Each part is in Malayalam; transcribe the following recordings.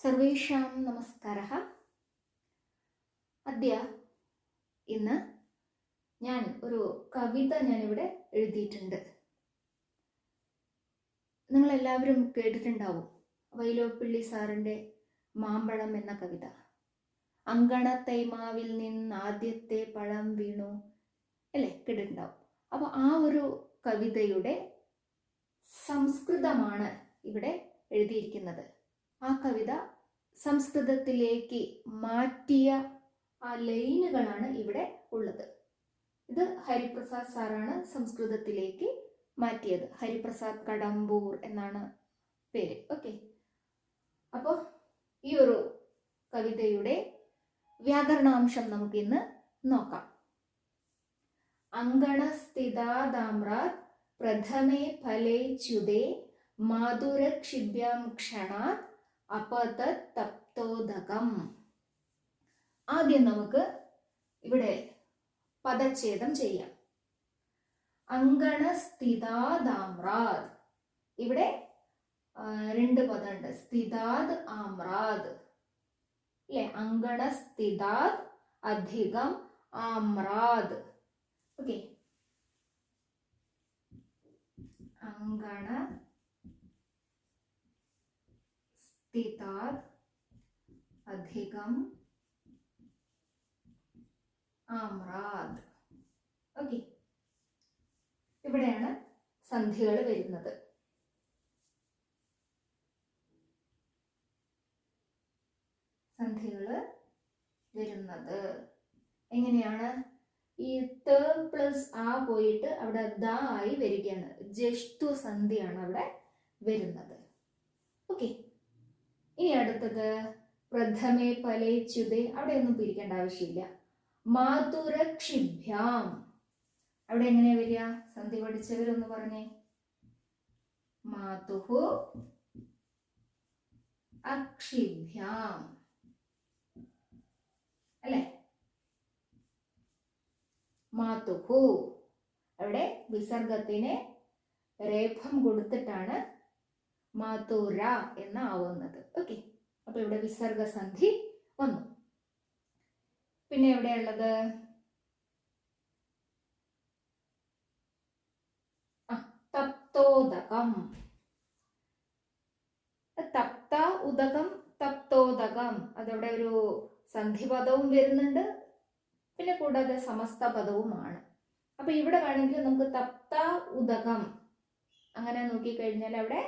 സർവേഷാം നമസ്കാരഃ. അദ്യ ഇന്ന് ഞാൻ ഒരു കവിത ഞാനിവിടെ എഴുതിയിട്ടുണ്ട്. നിങ്ങളെല്ലാവരും കേട്ടിട്ടുണ്ടാവും വൈലോപ്പിള്ളി സാറിൻ്റെ മാമ്പഴം എന്ന കവിത. അങ്കണത്തൈമാവിൽ നിന്ന് ആദ്യത്തെ പഴം വീണു അല്ലേ, കേട്ടിട്ടുണ്ടാവും. അപ്പോൾ ആ ഒരു കവിതയുടെ സംസ്കൃതമാണ് ഇവിടെ എഴുതിയിരിക്കുന്നത്. ആ കവിത സംസ്കൃതത്തിലേക്ക് മാറ്റിയ ആ ലൈനുകളാണ് ഇവിടെ ഉള്ളത്. ഇത് ഹരിപ്രസാദ് സാറാണ് സംസ്കൃതത്തിലേക്ക് മാറ്റിയത്. ഹരിപ്രസാദ് കടമ്പൂർ എന്നാണ് പേര്. ഓക്കെ, അപ്പോൾ ഈ ഒരു കവിതയുടെ വ്യാകരണാംശം നമുക്ക് ഇന്ന് നോക്കാം. അങ്കണസ്ഥിതാദാമ്രാത് പ്രഥമേ ഫലേ ച്യുതേ മാധുരക്ഷിഭ്യാം ക്ഷണാത് അപതത് തപ്തോദകം. ആദ്യം നമുക്ക് ഇവിടെ പദച്ഛേദം ചെയ്യാം. അങ്കണസ്ഥിതാദാമ്രാത്, ഇവിടെ രണ്ട് പദമുണ്ട്, സ്ഥിതാദ് ആമ്രാത് അല്ലെ. അങ്കണസ്ഥിതാദ് അധികം ആമ്രാത്. ഓക്കെ, അങ്കണ സ്ഥിതാദ് അധികം ആമ്രാത്. ഓക്കെ, ഇവിടെയാണ് സന്ധികൾ വരുന്നത്. എങ്ങനെയാണ്? ഈ ത പ്ലസ് ആ പോയിട്ട് അവിടെ ദ ആയി വരികയാണ്. ജഷ്തു സന്ധിയാണ് അവിടെ വരുന്നത്. ഓക്കെ, ഇനി അടുത്തത് പ്രഥമേ ഫലേ ച്യുതേ. അവിടെ ഒന്നും പിരിക്കേണ്ട ആവശ്യമില്ല. മാധുരക്ഷിഭ്യാം, അവിടെ എങ്ങനെയാ വരിക? സന്ധി പഠിച്ചവരൊന്ന് പറഞ്ഞേ. മാതുഹു അക്ഷിഭ്യാം അല്ലെ. മാതുഹു, അവിടെ വിസർഗത്തിന് രേഫം കൊടുത്തിട്ടാണ് മാതുര എന്നാവുന്നത്. ഓക്കെ, അപ്പൊ ഇവിടെ വിസർഗസന്ധി വന്നു. പിന്നെ എവിടെയുള്ളത്? തപ്തോദകം. തപ്ത ഉദകം തപ്തോദകം, അതവിടെ ഒരു സന്ധിപദവും വരുന്നുണ്ട്, പിന്നെ കൂടാതെ സമസ്ത പദവുമാണ്. അപ്പൊ ഇവിടെ വേണമെങ്കിൽ നമുക്ക് തപ്ത ഉദകം അങ്ങനെ നോക്കിക്കഴിഞ്ഞാൽ അവിടെ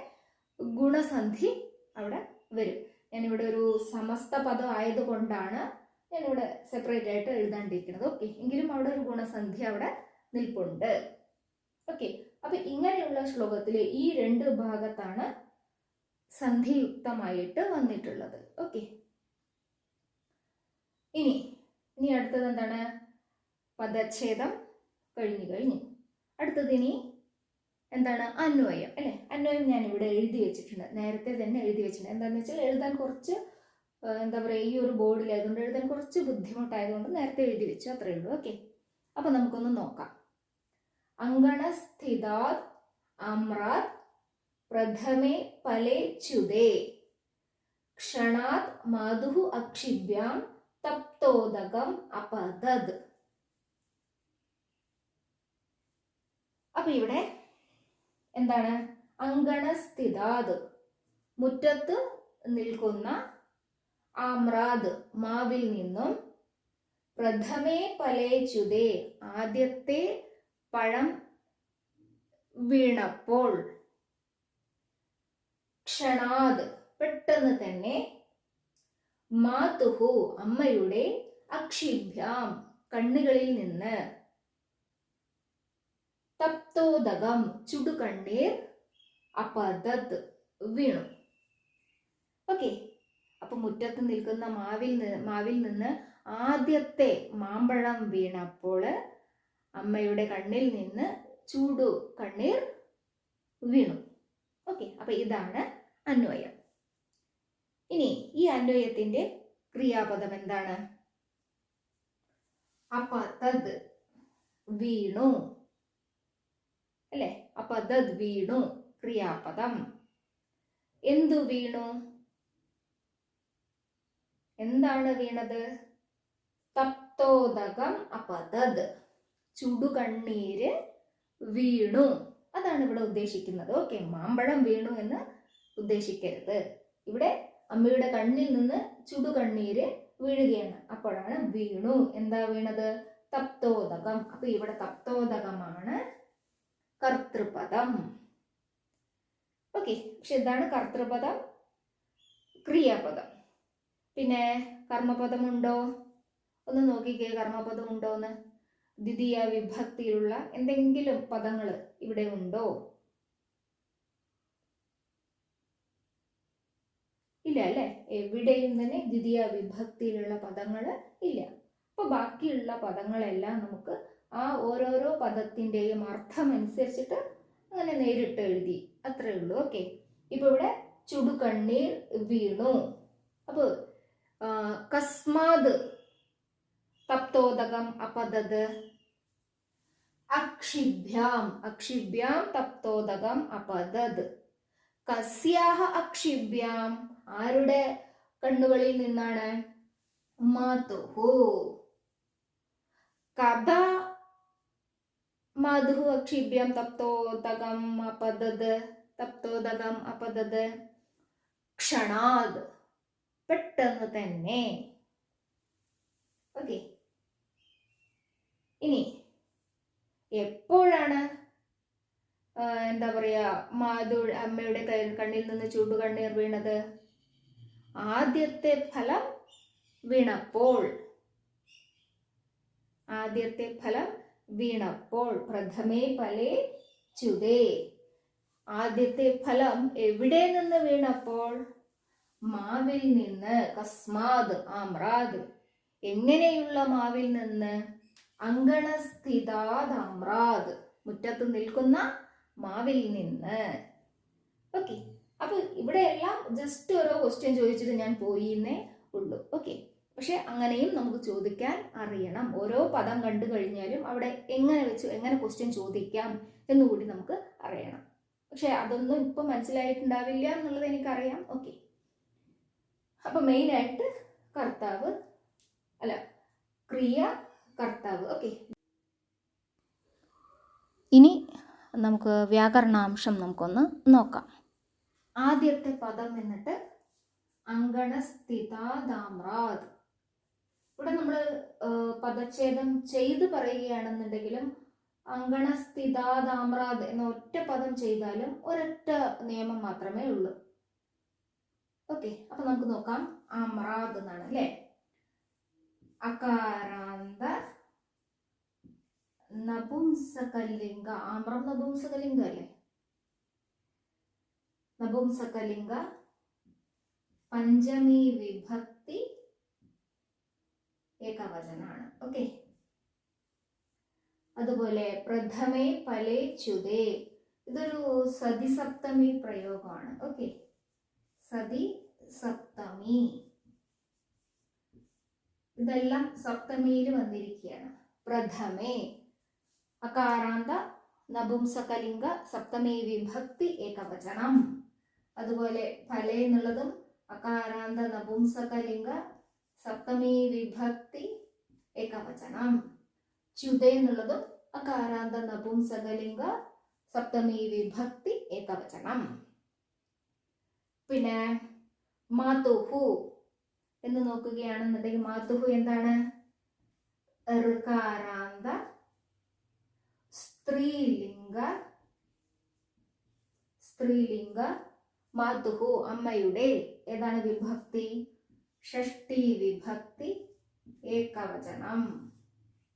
ഗുണസന്ധി അവിടെ വരും. ഞാനിവിടെ ഒരു സമസ്ത പദം ആയതുകൊണ്ടാണ് ഞാനിവിടെ സെപ്പറേറ്റ് ആയിട്ട് എഴുതാണ്ടിരിക്കുന്നത്. ഓക്കെ, എങ്കിലും അവിടെ ഒരു ഗുണസന്ധി അവിടെ നിൽപ്പുണ്ട്. ഓക്കെ, അപ്പൊ ഇങ്ങനെയുള്ള ശ്ലോകത്തിലെ ഈ രണ്ട് ഭാഗത്താണ് സന്ധിയുക്തമായിട്ട് വന്നിട്ടുള്ളത്. ഓക്കെ, ഇനി അടുത്തത് എന്താണ്? പദച്ഛേദം കഴിഞ്ഞു. അടുത്തത് ഇനി എന്താണ്? അന്വയം അല്ലെ. അന്വയം ഞാൻ ഇവിടെ എഴുതി വെച്ചിട്ടുണ്ട്, നേരത്തെ തന്നെ എഴുതി വെച്ചിട്ടുണ്ട്. എന്താണെന്ന് വെച്ചാൽ എഴുതാൻ കുറച്ച് എന്താ പറയുക, ഈ ഒരു ബോർഡിലായതുകൊണ്ട് എഴുതാൻ കുറച്ച് ബുദ്ധിമുട്ടായതുകൊണ്ട് നേരത്തെ എഴുതി വെച്ചു, അത്രയേ ഉള്ളൂ. ഓക്കെ, അപ്പൊ നമുക്കൊന്ന് നോക്കാം. അങ്കണസ്ഥിതാദ് ആമ്രാത് പ്രഥമേ ഫലേ ച്യുതേ ക്ഷണാത് മാധുഹു അക്ഷിഭ്യാം തപ്തോദകം അപതത്. അപ്പൊ ഇവിടെ എന്താണ്? അങ്കണസ്ഥിതാദ്, മുറ്റത്ത് നിൽക്കുന്ന, ആമ്രാത് മാവിൽ നിന്നും, പ്രഥമേ ഫലേ ച്യുതേ ആദ്യത്തെ പഴം വീണപ്പോൾ, ക്ഷണാത് പെട്ടെന്ന് തന്നെ, മാതുഹു അമ്മയുടെ, അക്ഷിഭ്യാം കണ്ണുകളിൽ നിന്ന്, തപ്തോദകം ചുടുകണ്ണീർ, അപതത് വീണു. ഓക്കെ, അപ്പൊ മുറ്റത്ത് നിൽക്കുന്ന മാവിൽ നിന്ന് ആദ്യത്തെ മാമ്പഴം വീണപ്പോൾ അമ്മയുടെ കണ്ണിൽ നിന്ന് ചൂടു കണ്ണീർ വീണു. ഓക്കെ, അപ്പൊ ഇതാണ് അന്വയം. ഇനി ഈ അന്വയത്തിന്റെ ക്രിയാപദം എന്താണ്? അപതത് വീണു അല്ലെ. അപതത് വീണു ക്രിയാപദം. എന്തു വീണു? എന്താണ് വീണത്? തപ്തോദകം അപതത്, ചുടുകണ്ണീര് വീണു. അതാണ് ഇവിടെ ഉദ്ദേശിക്കുന്നത്. ഓക്കെ, മാമ്പഴം വീണു എന്ന് ഉദ്ദേശിക്കരുത്. ഇവിടെ അമ്മയുടെ കണ്ണിൽ നിന്ന് ചുടുകണ്ണീര് വീഴുകയാണ്. അപ്പോഴാണ് വീണു. എന്താ വീണത്? തപ്തോദകം. അപ്പൊ ഇവിടെ തപ്തോദകമാണ് കർത്തൃപദം. ഓക്കെ, പക്ഷെ ഇതാണ് കർത്തൃപദം, ക്രിയാപദം. പിന്നെ കർമ്മപദം ഉണ്ടോ? ഒന്ന് നോക്കിക്കേ, കർമ്മപദം ഉണ്ടോന്ന്. ദ്വിതീയ വിഭക്തിയിലുള്ള എന്തെങ്കിലും പദങ്ങൾ ഇവിടെ ഉണ്ടോ? ഇല്ല അല്ലെ? എവിടെയും തന്നെ ദ്വിതീയ വിഭക്തിയിലുള്ള പദങ്ങൾ ഇല്ല. അപ്പൊ ബാക്കിയുള്ള പദങ്ങളെല്ലാം നമുക്ക് ആ ഓരോരോ പദത്തിന്റെയും അർത്ഥം അനുസരിച്ചിട്ട് അങ്ങനെ നേരിട്ട് എഴുതി, അത്രേ ഉള്ളൂ. ഓക്കെ, ഇപ്പൊ ഇവിടെ ചുടുകണ്ണീർ വീണു. അപ്പൊ കസ്മാത് തപ്തോദകം അപതത്. അക്ഷിഭ്യാം, അക്ഷിഭ്യാം തപ്തോദകം അപതത്. കസ്യാഹ അക്ഷിഭ്യാം, ആരുടെ കണ്ണുകളിൽ നിന്നാണ്? മാതുഹു. കഥാ മാതുഹു അക്ഷിഭ്യാം തപ്തോദകം അപതത്. തപ്തോദകം അപതത്. ക്ഷണാത്, പെട്ടെന്ന് തന്നെ. ഓക്കെ, ഇനി എപ്പോഴാണ് എന്താ പറയാ അമ്മയുടെ കണ്ണിൽ നിന്ന് ചൂടുകണ്ണീർ വീണത്? ആദ്യത്തെ ഫലം വീണപ്പോൾ. ആദ്യത്തെ ഫലം വീണപ്പോൾ. പ്രഥമേ ഫലേ ചുതേ. ആദ്യത്തെ ഫലം എവിടെ നിന്ന് വീണപ്പോൾ? മാവിൽ നിന്ന്. കസ്മാത് ആമ്രാത്. എങ്ങനെയുള്ള മാവിൽ നിന്ന്? അങ്കണസ്ഥിതാദാമ്രാത്, മുറ്റത്ത് നിൽക്കുന്ന മാവിൽ നിന്ന്. ഓക്കെ, അപ്പൊ ഇവിടെ എല്ലാം ജസ്റ്റ് ഓരോ ക്വസ്റ്റ്യൻ ചോദിച്ചിട്ട് ഞാൻ പോയിന്നേ ഉള്ളൂ. ഓക്കെ, പക്ഷെ അങ്ങനെയും നമുക്ക് ചോദിക്കാൻ അറിയണം. ഓരോ പദം കണ്ടു കഴിഞ്ഞാലും അവിടെ എങ്ങനെ ക്വസ്റ്റ്യൻ ചോദിക്കാം എന്നുകൂടി നമുക്ക് അറിയണം. പക്ഷെ അതൊന്നും ഇപ്പൊ മനസ്സിലായിട്ടുണ്ടാവില്ല എന്നുള്ളത് എനിക്കറിയാം. ഓക്കെ, അപ്പൊ മെയിനായിട്ട് കർത്താവ് അല്ല ക്രിയ, കർത്താവ്. ഓക്കെ, ഇനി നമുക്ക് വ്യാകരണാംശം നമുക്കൊന്ന് നോക്കാം. ആദ്യത്തെ പദം എന്നിട്ട് അങ്കണസ്ഥിതാദാമ്രാത്. ഇവിടെ നമ്മൾ പദച്ഛേദം ചെയ്ത് പറയുകയാണെന്നുണ്ടെങ്കിലും അങ്കണസ്ഥിതാദാമ്രാത് എന്ന ഒറ്റ പദം ചെയ്താലും ഒരൊറ്റ നിയമം മാത്രമേ ഉള്ളൂ. ഓക്കെ, അപ്പൊ നമുക്ക് നോക്കാം. ആമ്രാത് എന്നാണ് അല്ലെ? അകാരാന്ത നപുംസകലിംഗ. ആമ്രം നപുംസകലിംഗ അല്ലേ? നപുംസകലിംഗ പഞ്ചമി വിഭക്തി ഏകവചനാണ്. ഓക്കെ, അതുപോലെ പ്രഥമേ ഫലേ ചുതേ, ഇതൊരു സതി സപ്തമി പ്രയോഗമാണ്. ഓക്കെ, സതി സപ്തമി, ഇതെല്ലാം സപ്തമിയിൽ വന്നിരിക്കുകയാണ്. പ്രഥമേ അകാരാന്ത നപുംസകലിംഗ സപ്തമി വിഭക്തി ഏകവചനം. അതുപോലെ ഫലേ എന്നുള്ളതും അകാരാന്ത നപുംസകലിംഗ സപ്തമി വിഭക്തി ഏകവചനം. ച്യുതേ എന്നുള്ളതും അകാരാന്ത നപുംസകലിംഗ സപ്തമി വിഭക്തി ഏകവചനം. പിന്നെ മാതുഹു എന്ന് നോക്കുകയാണെന്നുണ്ടെങ്കിൽ മാതുഹു എന്താണ്? ഋകാരാന്ത സ്ത്രീലിംഗ മാതുഹു, അമ്മയുടെ. ഏതാണ് വിഭക്തി? ഷഷ്ടി വിഭക്തി ഏകവചനം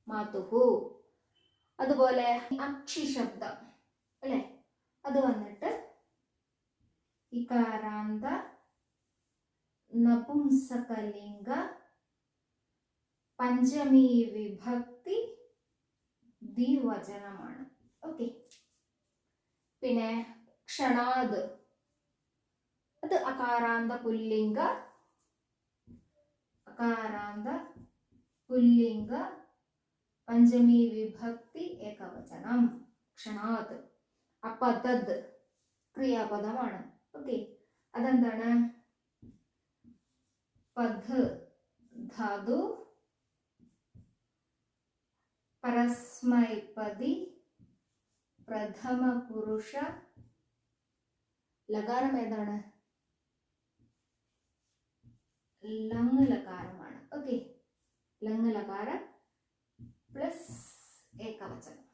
മാതുഹു. അതുപോലെ അക്ഷി ശബ്ദം അല്ലെ, അത് വന്നിട്ട് ഇകാരാന്ത നപുംസകലിംഗ പഞ്ചമി വിഭക്തി ദ്വിവചനമാണ്. ഓക്കെ, പിന്നെ ക്ഷണാത്, അത് അകാരാന്ത പുല്ലിംഗ പഞ്ചമി വിഭക്തി ഏകവചനം ക്ഷണാത്. അപതത് ക്രിയാപദമാണ്. ഓക്കെ, അതെന്താണ്? പദ് ധാതു പരസ്മൈപതി പ്രഥമ പുരുഷ ലകാരം ഏതാണ്? ലങ് ലകാരമാണ്. ഓക്കെ, ലങ് ലകാരം പ്ലസ് ഏകവചനം.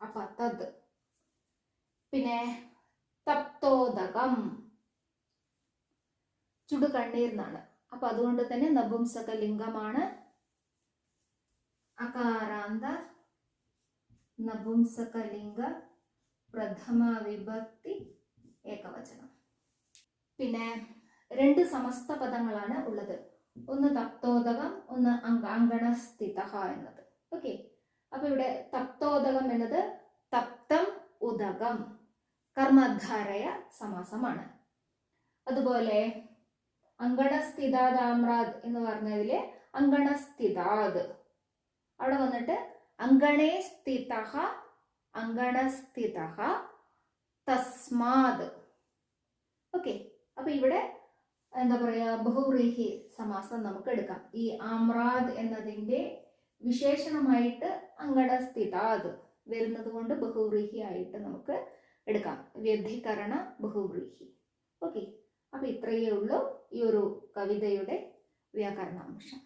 അപ്പൊ തത്. പിന്നെ തപ്തോദകം ചുടു കണ്ണീർന്നാണ്. അപ്പൊ അതുകൊണ്ട് തന്നെ നപുംസക ലിംഗമാണ്. അകാരാന്ത നപുംസക ലിംഗ പ്രഥമ വിഭക്തി ഏകവചനം. പിന്നെ 2 സമസ്ത പദങ്ങളാണ് ഉള്ളത്. ഒന്ന് തപ്തോദകം, ഒന്ന് അങ്കണസ്ഥിത എന്നത്. ഓക്കെ, അപ്പൊ ഇവിടെ തപ്തോദകം എന്നത് തപ്തം ഉദകം കർമ്മധാരയ സമാസമാണ്. അതുപോലെ അങ്കണസ്ഥിതാദാമ്രാദ് എന്ന് പറഞ്ഞതില് അങ്കണസ്ഥിതാദ് അവിടെ വന്നിട്ട് അങ്കണേ സ്ഥിതഃ അങ്കണസ്ഥിതഃ തസ്മാത്. ഓക്കെ, അപ്പൊ ഇവിടെ എന്താ പറയാ, ബഹുവ്രീഹി സമാസം നമുക്ക് എടുക്കാം. ഈ ആമ്രാദ് എന്നതിന്റെ വിശേഷണമായിട്ട് അങ്കണസ്ഥിതാദ് വരുന്നത് കൊണ്ട് ബഹുവ്രീഹി ആയിട്ട് നമുക്ക് എടുക്കാം. വ്യധികരണ ബഹുവ്രീഹി. ഓക്കെ, അപ്പൊ ഇത്രയേ ഉള്ളൂ ഈ ഒരു കവിതയുടെ വ്യാകരണാംശം.